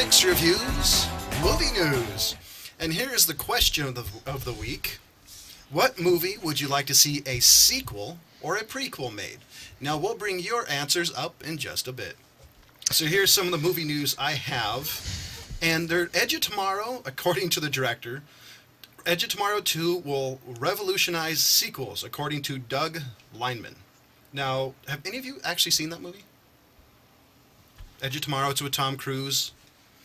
Flix Reviews, movie news. And here is the question of the week. What movie would you like to see a sequel or a prequel made? Now, we'll bring your answers up in just a bit. So here's some of the movie news I have. And they're Edge of Tomorrow, according to the director. Edge of Tomorrow 2 will revolutionize sequels, according to Doug Lineman. Now, have any of you actually seen that movie? Edge of Tomorrow, it's with Tom Cruise.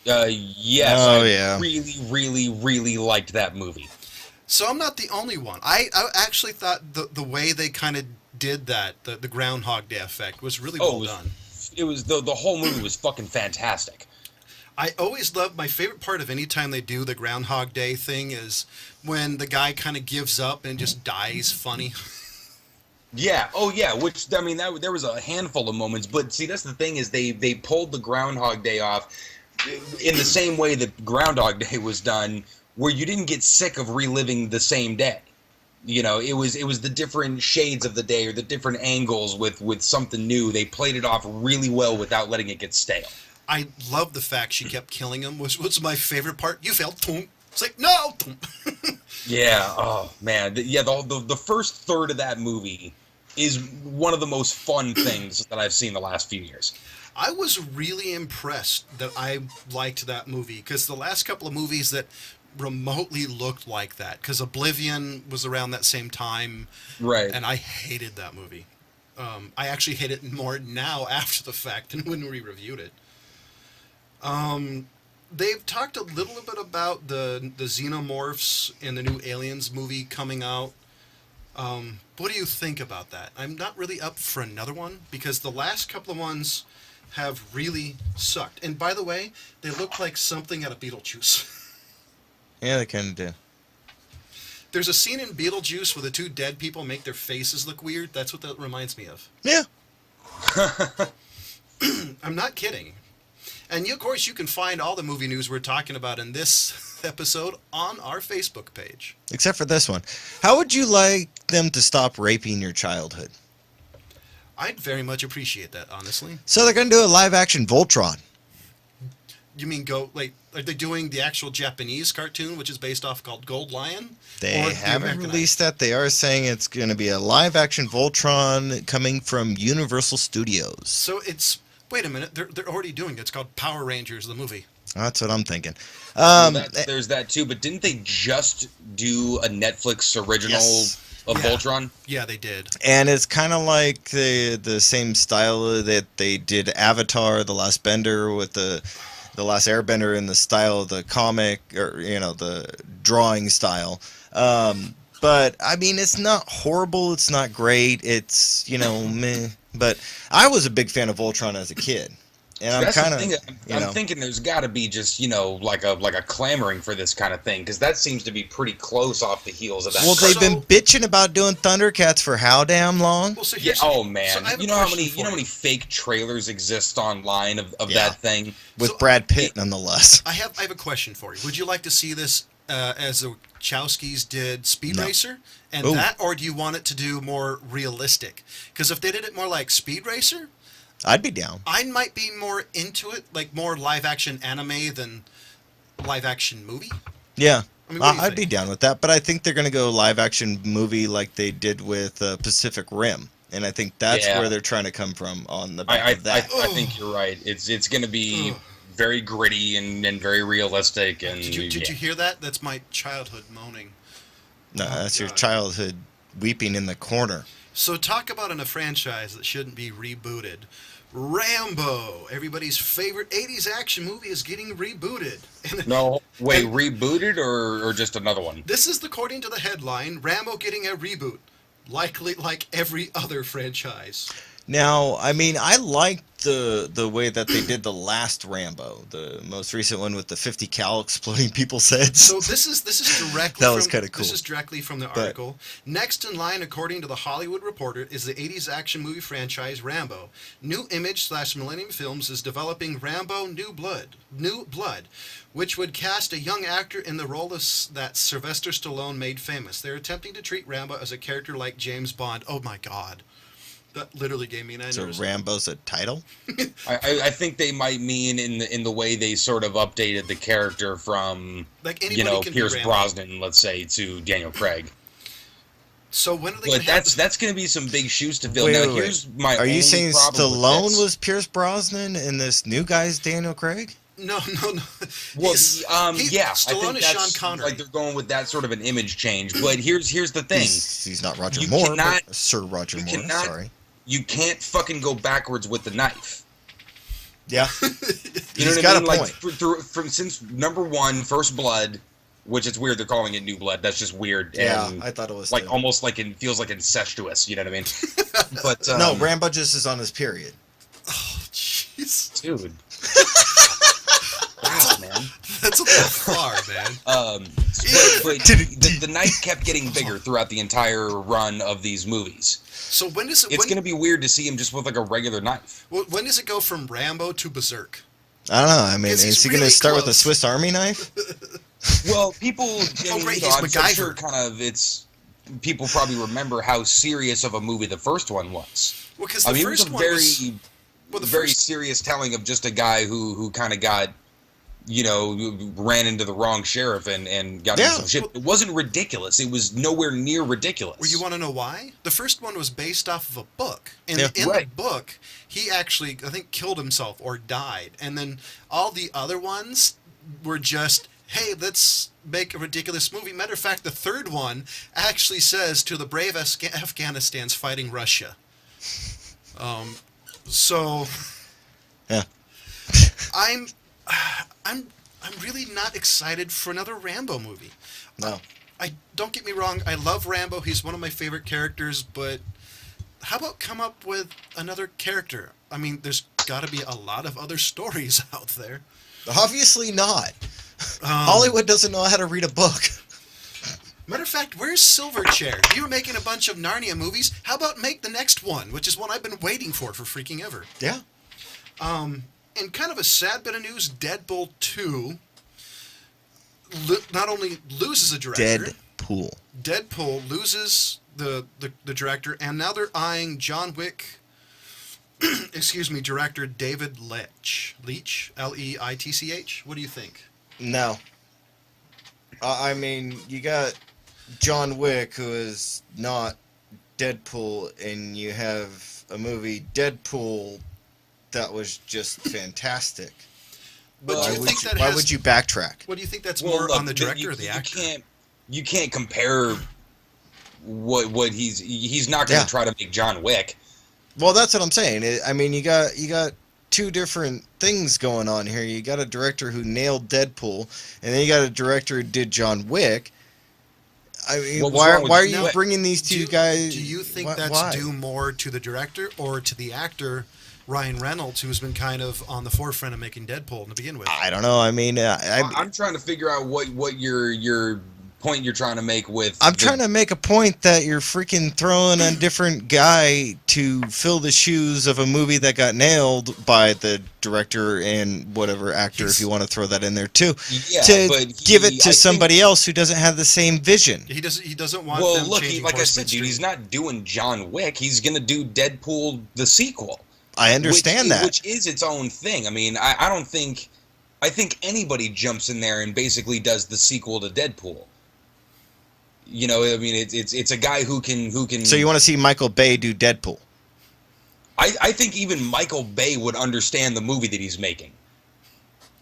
Yes, Oh, I yeah. really liked that movie. So I'm not the only one. I actually thought the way they kind of did that, the Groundhog Day effect, was really well done. It was the whole movie was fucking fantastic. I always love, my favorite part of any time they do the Groundhog Day thing is when the guy kind of gives up and just dies funny. Yeah, oh yeah, which, I mean, there was a handful of moments, but see, that's the thing is they pulled the Groundhog Day off in the same way that Groundhog Day was done, where you didn't get sick of reliving the same day. You know, it was the different shades of the day or the different angles with something new. They played it off really well without letting it get stale. I love the fact she kept killing him. What's my favorite part? You failed. It's like, no! Yeah, oh man, the first third of that movie is one of the most fun things that I've seen the last few years. I was really impressed that I liked that movie, because the last couple of movies that remotely looked like that, because Oblivion was around that same time, Right. and I hated that movie. I actually hate it more now after the fact than when we reviewed it. They've talked a little bit about the xenomorphs in the new Aliens movie coming out. What do you think about that? I'm not really up for another one, because the last couple of ones have really sucked. And by the way, they look like something out of Beetlejuice. Yeah, they kind of do. There's a scene in Beetlejuice where the two dead people make their faces look weird. That's what that reminds me of. Yeah. I'm not kidding. And of course, you can find all the movie news we're talking about in this episode on our Facebook page. Except for this one. How would you like them to stop raping your childhood? I'd very much appreciate that, honestly. So they're going to do a live-action Voltron. You mean are they doing the actual Japanese cartoon, which is based off called Gold Lion? They Or the haven't Americanized? released that. They are saying it's going to be a live-action Voltron coming from Universal Studios. So wait a minute, they're already doing it. It's called Power Rangers, the movie. That's what I'm thinking. There's that too, but didn't they just do a Netflix original of Yeah. Voltron? Yeah, they did. And it's kind of like the same style that they did Avatar, The Last Bender, with the Last Airbender in the style of the comic, or the drawing style. But I mean, it's not horrible. It's not great. It's meh. But I was a big fan of Voltron as a kid, and That's I'm the kind thing. I'm thinking there's got to be just like a clamoring for this kind of thing, because that seems to be pretty close off the heels of that. Well, they've been bitching about doing Thundercats for how damn long? Well, so Yeah. here's, Oh so man, I have a you know how question for many fake trailers exist online of Yeah. that thing? With So- Brad Pitt, nonetheless. I have a question for you. Would you like to see this as the Wachowskis did Speed No. Racer, and Ooh. or do you want it to do more realistic? Because if they did it more like Speed Racer, I'd be down. I might be more into it, like more live action anime than live action movie. Yeah. I mean, what do you I'd be think? down with that, but I think they're going to go live action movie like they did with Pacific Rim, and I think that's Yeah. where they're trying to come from on the back I of that. think you're right. It's going to be very gritty and very realistic. And Did you hear that? That's my childhood moaning. No, that's your God. childhood weeping in the corner. So talk about in a franchise that shouldn't be rebooted. Rambo, everybody's favorite 80s action movie, is getting rebooted. And No, wait, rebooted or just another one? this is according to the headline, Rambo getting a reboot, likely like every other franchise. Now, I mean, I liked the way that they did the last Rambo, the most recent one with the 50 cal exploding people's heads. So this is directly That was from, kinda cool. This is directly from the article. Next in line, according to the Hollywood Reporter, is the 80s action movie franchise Rambo. New Image/Millennium Films is developing Rambo New Blood, which would cast a young actor in the role that Sylvester Stallone made famous. They're attempting to treat Rambo as a character like James Bond. Oh my God. That literally gave me an So aneurysm. Rambo's a title? I think they might mean in the way they sort of updated the character from Like anybody can be Pierce Rambo. Brosnan, let's say, to Daniel Craig. So when are they going But to have that's going to be some big shoes to fill. Wait, Now wait, wait. here's my Are you only saying problem with Stallone this. was Pierce Brosnan and this new guy's Daniel Craig? No. Well, yeah, I Stallone think is Sean that's Connery. like they're going with that sort of an image change. But here's the thing: He's not Roger You Moore, cannot- but Sir Roger you Moore. cannot- Sorry. you can't fucking go backwards with the knife. Yeah. You know He's what got I a mean? Like point. from since number one, First Blood, which it's weird they're calling it New Blood. That's just weird. Yeah, and I thought it was like too. almost like it feels like incestuous. You know what I mean? But No, Rambo just is on his period. Oh, jeez. dude. Wow, man. That's a little far, man. But the knife kept getting bigger throughout the entire run of these movies. So when does it? It's going to be weird to see him just with like a regular knife. When does it go from Rambo to Berserk? I don't know. I mean, 'Cause he's is he going to really start with a close. Swiss Army knife? Well, people, right, he's I'm MacGyver. sure kind of people probably remember how serious of a movie the first one was. Well, because I the mean, it was first a one very, was well, the very first serious telling of just a guy who kind of got, ran into the wrong sheriff and got into Yeah. some shit. It wasn't ridiculous. It was nowhere near ridiculous. Well, you want to know why? The first one was based off of a book. And Yeah. in Right. the book, he actually, I think, killed himself or died. And then all the other ones were just, hey, let's make a ridiculous movie. Matter of fact, the third one actually says to the brave Afghanistan's fighting Russia. So Yeah. I'm really not excited for another Rambo movie. No. I don't get me wrong, I love Rambo. He's one of my favorite characters, but how about come up with another character? I mean, there's got to be a lot of other stories out there. Obviously not. Hollywood doesn't know how to read a book. Matter of fact, where's Silverchair? You were making a bunch of Narnia movies. How about make the next one, which is one I've been waiting for freaking ever. Yeah. And kind of a sad bit of news, Deadpool 2 not only loses a director. Deadpool loses the director, and now they're eyeing John Wick, director David Leitch, Leitch. What do you think? No. I mean, you got John Wick, who is not Deadpool, and you have a movie, Deadpool, that was just fantastic. But do you think that why has, would you backtrack? What do you think that's Well, more look, on the director or the actor? You can't compare what he's not going to Yeah. try to make John Wick. Well, that's what I'm saying. I mean, you got two different things going on here. You got a director who nailed Deadpool, and then you got a director who did John Wick. I mean, What was why wrong with are John you Wick? bringing these two guys? Do you think why- that's why? due more to the director or to the actor Ryan Reynolds, who's been kind of on the forefront of making Deadpool to begin with? I don't know. I mean, I'm trying to figure out what your point you're trying to make with. I'm trying to make a point that you're freaking throwing a different guy to fill the shoes of a movie that got nailed by the director and whatever actor, if you want to throw that in there too, Yeah, to but give it I to think- somebody else who doesn't have the same vision. He doesn't want Well, them look, changing like I course said, dude, midstream. he's not doing John Wick. He's gonna do Deadpool the sequel. I understand that. Which is its own thing. I mean, I don't think. I think anybody jumps in there and basically does the sequel to Deadpool. You know, I mean, it's a guy who can. So you want to see Michael Bay do Deadpool? I think even Michael Bay would understand the movie that he's making.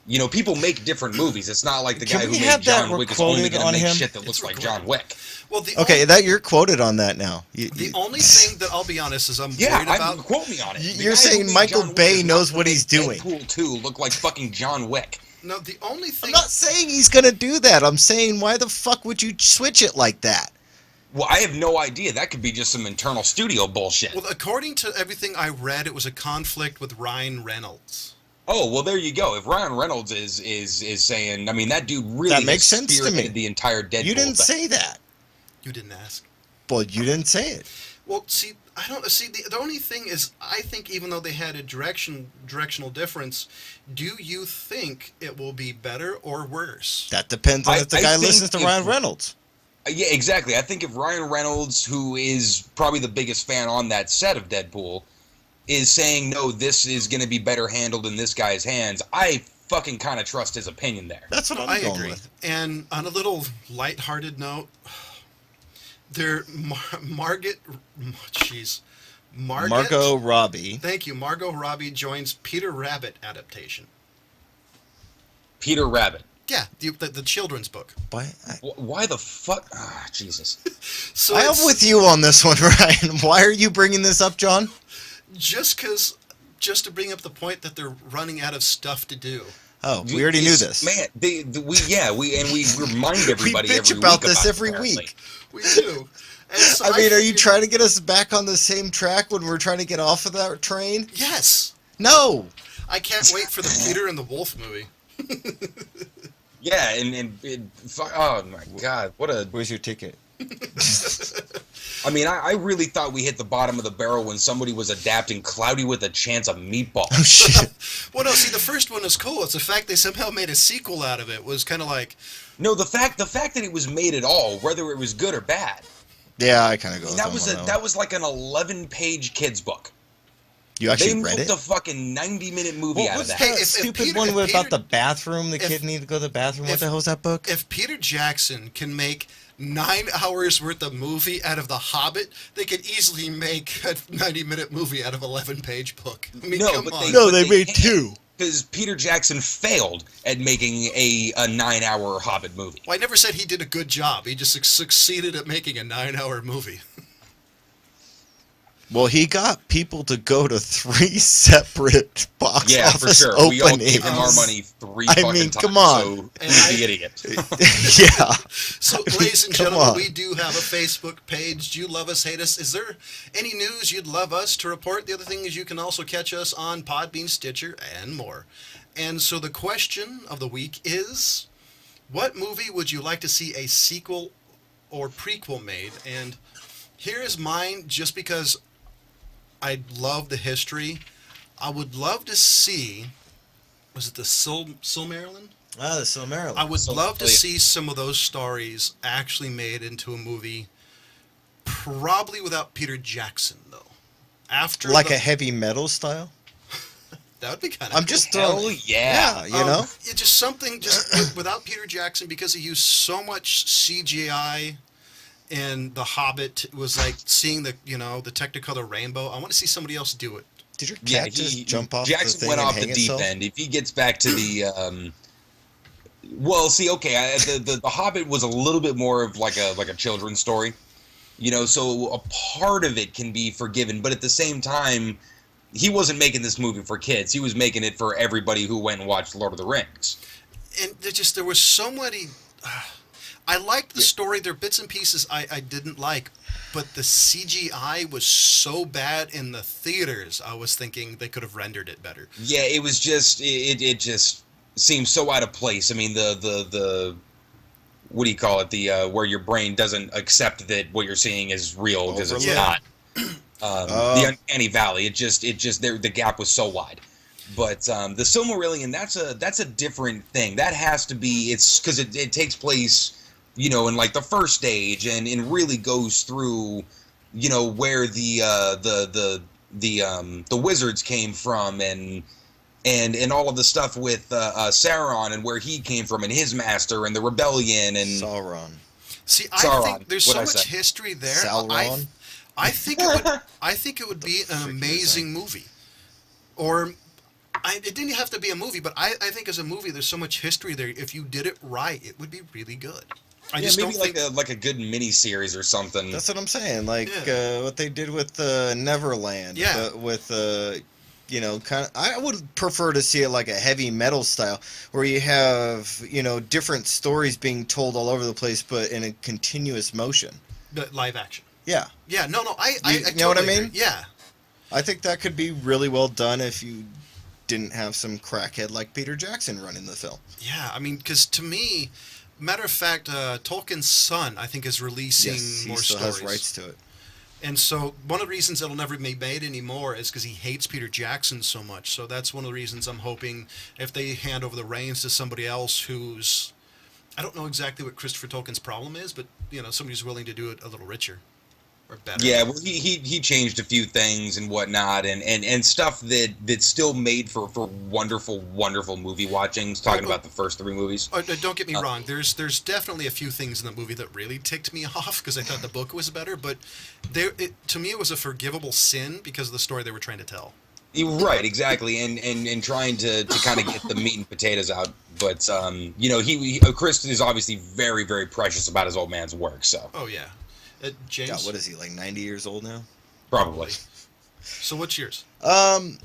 You know, people make different movies. It's not like the Can guy who we made have that John Wick is only quoted going to on make him? shit that looks like John Wick. Well, the Okay, only, that you're quoted on that now. the only thing that I'll be honest is I'm Yeah, worried about. quote me on it. The You're guy who saying made Michael John Wick Bay is knows not what gonna he's make doing. Deadpool 2 look like fucking John Wick. No, the only thing. I'm not saying he's gonna do that. I'm saying why the fuck would you switch it like that? Well, I have no idea. That could be just some internal studio bullshit. Well, according to everything I read, it was a conflict with Ryan Reynolds. Oh, well, there you go. If Ryan Reynolds is saying, I mean, that dude really That makes has sense to me. spearheaded the entire Deadpool You didn't thing. say that. You didn't ask. Well, you didn't say it. Well, see, I don't see. The only thing is, I think even though they had a directional difference, do you think it will be better or worse? That depends on if the I guy think listens to if- Ryan Reynolds. Yeah, exactly. I think if Ryan Reynolds, who is probably the biggest fan on that set of Deadpool, is saying, no, this is going to be better handled in this guy's hands, I fucking kind of trust his opinion there. That's what I'm I going agree. with. And on a little lighthearted note, there, Margaret, jeez, Margot Robbie. Thank you. Margot Robbie joins Peter Rabbit adaptation. Peter Rabbit. Yeah, the children's book. Why the fuck? Ah, Jesus. So I am with you on this one, Ryan. Why are you bringing this up, John? just to bring up the point that they're running out of stuff to do. Oh, we already knew this. Man, we remind everybody we bitch every about week this about every apparently. week. We do. And so I mean, are you figured- trying to get us back on the same track when we're trying to get off of that train? Yes. No. I can't wait for the Peter and the Wolf movie. Yeah, oh my God, what a! Where's your ticket? I mean, I really thought we hit the bottom of the barrel when somebody was adapting Cloudy with a Chance of Meatball. Oh shit. Well, no, see, the first one was cool. It's the fact they somehow made a sequel out of it was kind of like, No, the fact that it was made at all, whether it was good or bad, Yeah, I kind of go. that was like an 11-page kids book. You actually They read milked it? a fucking 90-minute movie What out of was that. Hey, that if stupid Peter- one if about Peter- the bathroom? The if- kid needed to go to the bathroom. What if- the hell's that book? if Peter Jackson can make 9 hours worth of movie out of The Hobbit, they could easily make a 90-minute movie out of 11-page book. I mean, No, come but on. No, but they made can't, 2. because Peter Jackson failed at making a 9-hour Hobbit movie. Well, I never said he did a good job. He just succeeded at making a 9-hour movie. Well, he got people to go to 3 separate box Yeah, for office sure. openings. We all gave him our money 3 I fucking mean, times. come on. So And who's I- the idiot? Yeah. So, ladies and Come gentlemen, on. we do have a Facebook page. Do you love us, hate us? Is there any news you'd love us to report? The other thing is you can also catch us on Podbean, Stitcher, and more. And so the question of the week is, what movie would you like to see a sequel or prequel made? And here is mine, just because I love the history. I would love to see, was it the Silmarillion? Ah, the Silmarillion. I would love to yeah. see some of those stories actually made into a movie, probably without Peter Jackson, though. After Like a heavy metal style? that would be kind of I'm cool. just Hell throwing. yeah. You know? Yeah, just something without Peter Jackson, because he used so much CGI. And The Hobbit was like seeing the Technicolor rainbow. I want to see somebody else do it. Did your Yeah, cat just jump off Jackson the thing went and off hang the deep itself? end. If he gets back to the, well, see, okay, the Hobbit was a little bit more of like a children's story, so a part of it can be forgiven, but at the same time, he wasn't making this movie for kids. He was making it for everybody who went and watched Lord of the Rings. And there was so many. I liked the story. There are bits and pieces I didn't like, but the CGI was so bad in the theaters. I was thinking they could have rendered it better. Yeah, it was just it just seems so out of place. I mean, the what do you call it? The where your brain doesn't accept that what you're seeing is real because it's Overload. not. The uncanny valley. It just the gap was so wide. But the Silmarillion, that's a different thing. That has to be it's because it takes place, in like the first stage and really goes through, where the wizards came from and all of the stuff with Sauron and where he came from and his master and the rebellion and Sauron. See, I Sauron. think there's so What'd I much say? history there. Sauron? I think it would. I think it would be an amazing movie, or. It didn't have to be a movie, but I think as a movie, there's so much history there. If you did it right, it would be really good. I just maybe don't think like a good mini series or something. That's what I'm saying. Like Yeah. what they did with Neverland. Yeah. With kind of. I would prefer to see it like a heavy metal style, where you have different stories being told all over the place, but in a continuous motion. the live action. Yeah. Yeah, no, I You totally know what I agree. mean? Yeah, I think that could be really well done if you didn't have some crackhead like Peter Jackson running the film. yeah. I mean, because to me, matter of fact, Tolkien's son, I think, is releasing Yes, he more still stories. has rights to it. And so one of the reasons it'll never be made anymore is because he hates Peter Jackson so much. So that's one of the reasons I'm hoping if they hand over the reins to somebody else who's I don't know exactly what Christopher Tolkien's problem is, but somebody who's willing to do it a little richer or better. Yeah, well, he changed a few things and whatnot, and stuff that still made for wonderful movie watchings. Talking about the first three movies. Don't get me wrong. There's definitely a few things in the movie that really ticked me off because I thought the book was better, but to me it was a forgivable sin because of the story they were trying to tell. You're right, exactly, and trying to kind of get the meat and potatoes out. But Chris is obviously very, very precious about his old man's work. So. Oh yeah. James? God, what is he, like 90 years old now? Probably. So what's yours? I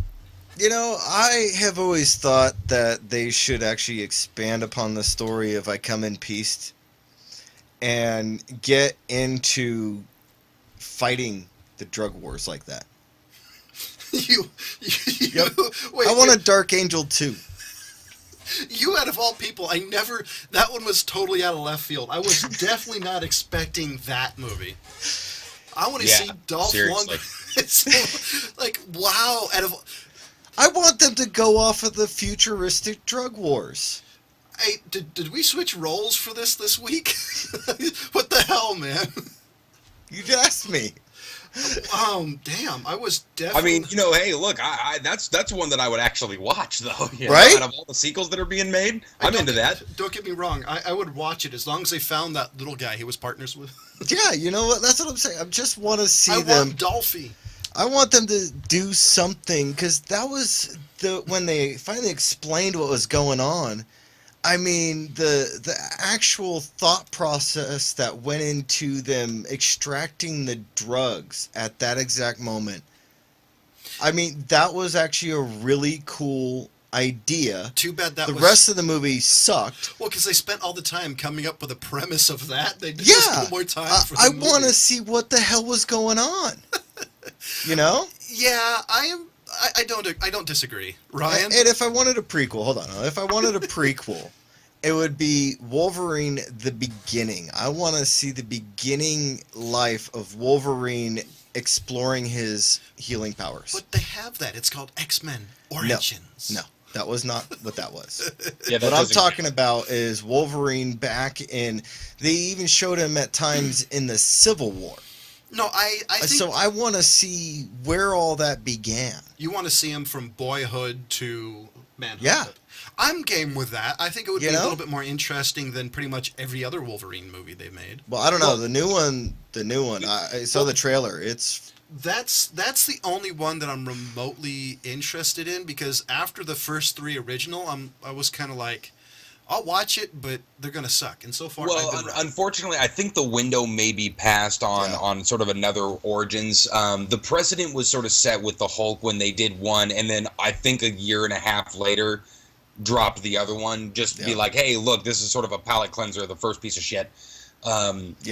have always thought that they should actually expand upon the story of I Come in Peace and get into fighting the drug wars like that. You Yep. Wait, I want a Dark Angel too. You out of all people, that one was totally out of left field. I was definitely not expecting that movie. I want to see Dolph Lundgren. Like, wow. I want them to go off of the futuristic drug wars. Hey, did we switch roles for this week? What the hell, man? You asked me. Damn, I was definitely... I mean, hey, look, I that's one that I would actually watch, though. Right? Out of all the sequels that are being made, I'm into that. Don't get me wrong, I would watch it as long as they found that little guy he was partners with. Yeah, you know what? That's what I'm saying. I just want to see them... I want Dolphy. I want them to do something, because that was when they finally explained what was going on. I mean, the actual thought process that went into them extracting the drugs at that exact moment. I mean, that was actually a really cool idea. Too bad that the rest of the movie sucked. Well, because they spent all the time coming up with a premise of that. They just spent more time for the I movie. want to see what the hell was going on. Yeah, I don't disagree, Ryan. And if I wanted a prequel, hold on. If I wanted a prequel, it would be Wolverine the beginning. I want to see the beginning life of Wolverine exploring his healing powers. But they have that. It's called X-Men Origins. No, that was not what that was. Yeah, what I'm talking about is Wolverine back in... They even showed him at times in the Civil War. No, I think... So I want to see where all that began. You want to see him from boyhood to manhood. Yeah. I'm game with that. I think it would be a little bit more interesting than pretty much every other Wolverine movie they've made. Well, I don't know. The new one, I saw the trailer. That's the only one that I'm remotely interested in, because after the first three original, I was kind of like, I'll watch it, but they're going to suck. And so far, well, unfortunately, I think the window may be passed on sort of another Origins. The precedent was sort of set with the Hulk when they did one, and then I think a year and a half later dropped the other one just to be like, hey, look, this is sort of a palate cleanser, the first piece of shit. They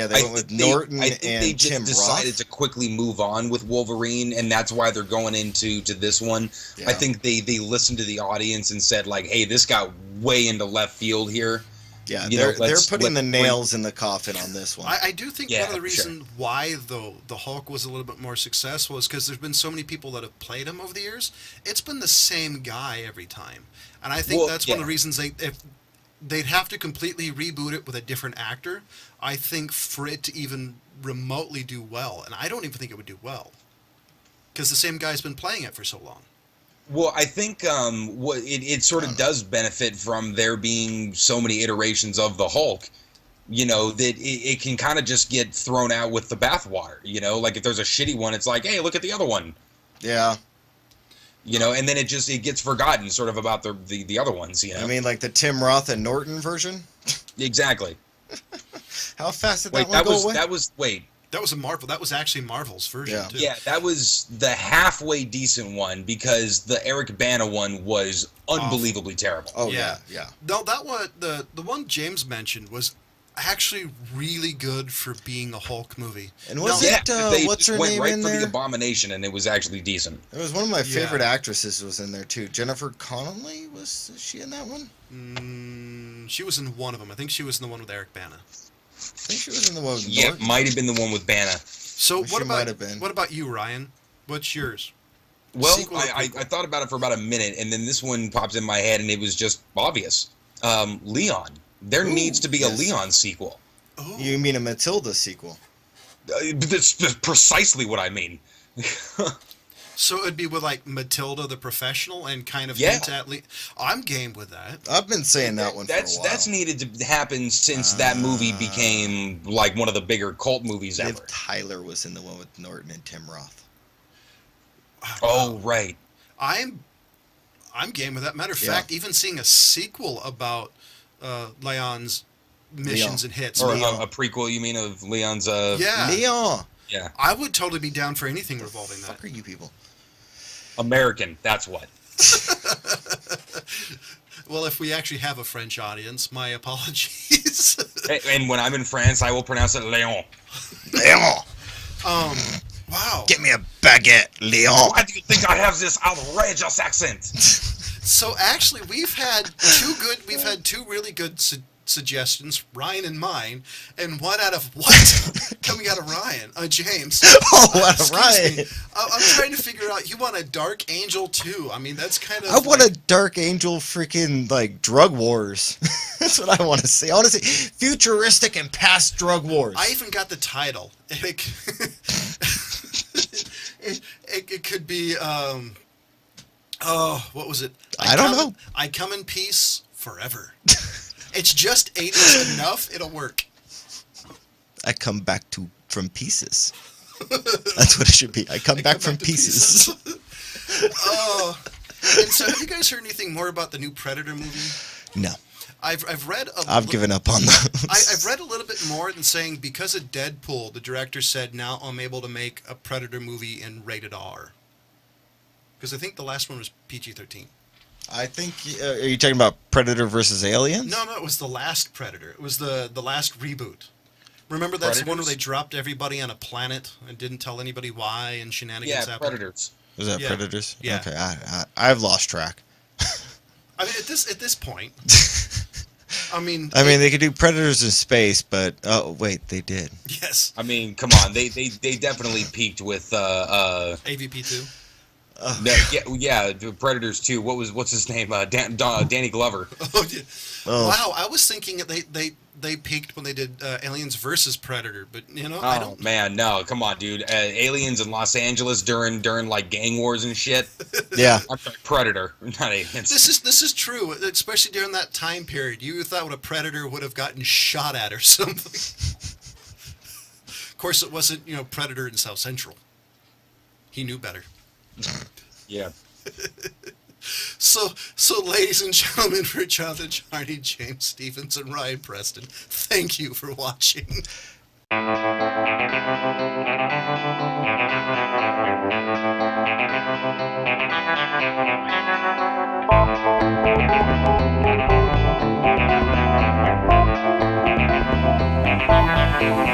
went with Norton and Tim Roth. I think they just decided to quickly move on with Wolverine, and that's why they're going into this one. Yeah. I think they listened to the audience and said, like, hey, this got way into left field here. Yeah, they're putting the nails in the coffin on this one. I do think one of the reasons why, though, the Hulk was a little bit more successful is because there's been so many people that have played him over the years. It's been the same guy every time. And I think that's one of the reasons if they'd have to completely reboot it with a different actor, I think, for it to even remotely do well. And I don't even think it would do well, because the same guy's been playing it for so long. Well, I think it sort of does benefit from there being so many iterations of the Hulk, that it can kind of just get thrown out with the bathwater, like if there's a shitty one, it's like, hey, look at the other one. Yeah. And then it gets forgotten sort of about the other ones, I mean, like the Tim Roth and Norton version? Exactly. How fast did that one go away? That was a Marvel. That was actually Marvel's version, too. Yeah, that was the halfway decent one, because the Eric Bana one was unbelievably terrible. Oh, yeah. No, that one, the one James mentioned was actually really good for being a Hulk movie. And what's her name right in for there? The Abomination, and it was actually decent. It was one of my favorite actresses was in there, too. Jennifer Connelly, was she in that one? She was in one of them. I think she was in the one with Eric Bana. I think she was in the one with Norton. Might have been the one with Bana. So what about you, Ryan? What's yours? Well, I thought about it for about a minute, and then this one pops in my head, and it was just obvious. Leon. There Ooh, needs to be yes. a Leon sequel. Oh. You mean a Matilda sequel? That's precisely what I mean. So it'd be with like Matilda the Professional and kind of Yeah. hint at I'm game with that. I've been saying that one for a while. That's needed to happen since that movie became like one of the bigger cult movies Liv ever. Tyler was in the one with Norton and Tim Roth. Oh, right. I'm game with that. Matter of Yeah. fact, even seeing a sequel about Leon's missions and hits. Or Leon. a prequel, you mean, of Leon's... Yeah. Leon! Yeah. I would totally be down for anything revolving What the that. fuck are you people? American, that's what. Well, if we actually have a French audience, my apologies. And when I'm in France, I will pronounce it Leon. Leon! Wow. Get me a baguette, Leon! Why do you think I have this outrageous accent? So actually, we've had two really good suggestions, Ryan and mine, and one out of what coming out of Ryan, James. Oh, what a Excuse me. riot! I'm trying to figure out. You want a Dark Angel too? I mean, that's kind of. I want a Dark Angel freaking, like, drug wars. That's what I want to see. I want to see futuristic and past drug wars. I even got the title. It could be. Oh, what was it? I don't know. I come in peace forever. It's just 80s enough. It'll work. I come back from pieces. That's what it should be. I come back from to pieces. Oh. And so, have you guys heard anything more about the new Predator movie? No, I've read. I've given up on those. I've read a little bit more than saying because of Deadpool, the director said now I'm able to make a Predator movie in rated R. Because I think the last one was PG-13. I think. Are you talking about Predator versus Aliens? No, it was the last Predator. It was the last reboot. Remember that's the one where Predators? they dropped everybody on a planet and didn't tell anybody why and shenanigans Yeah, happened? Predators. Was that Yeah. Predators? Yeah. Okay, I've lost track. I mean, at this point, I mean, they could do Predators in space, but oh wait, they did. yes, I mean, come on. They definitely peaked with AVP2. no, yeah, Predators 2. What's his name? Danny Glover. Oh, yeah. Oh. Wow, I was thinking that they peaked when they did Aliens versus Predator, but I Oh don't. man, no, come on, dude. Aliens in Los Angeles during like gang wars and shit. Yeah. I'm sorry, Predator, not Aliens. This is true, especially during that time period. You thought what a Predator would have gotten shot at or something. Of course, it wasn't Predator in South Central. He knew better. Yeah. So, ladies and gentlemen, for Jonathan Charney, James Stevens, and Ryan Preston, thank you for watching. Thank you.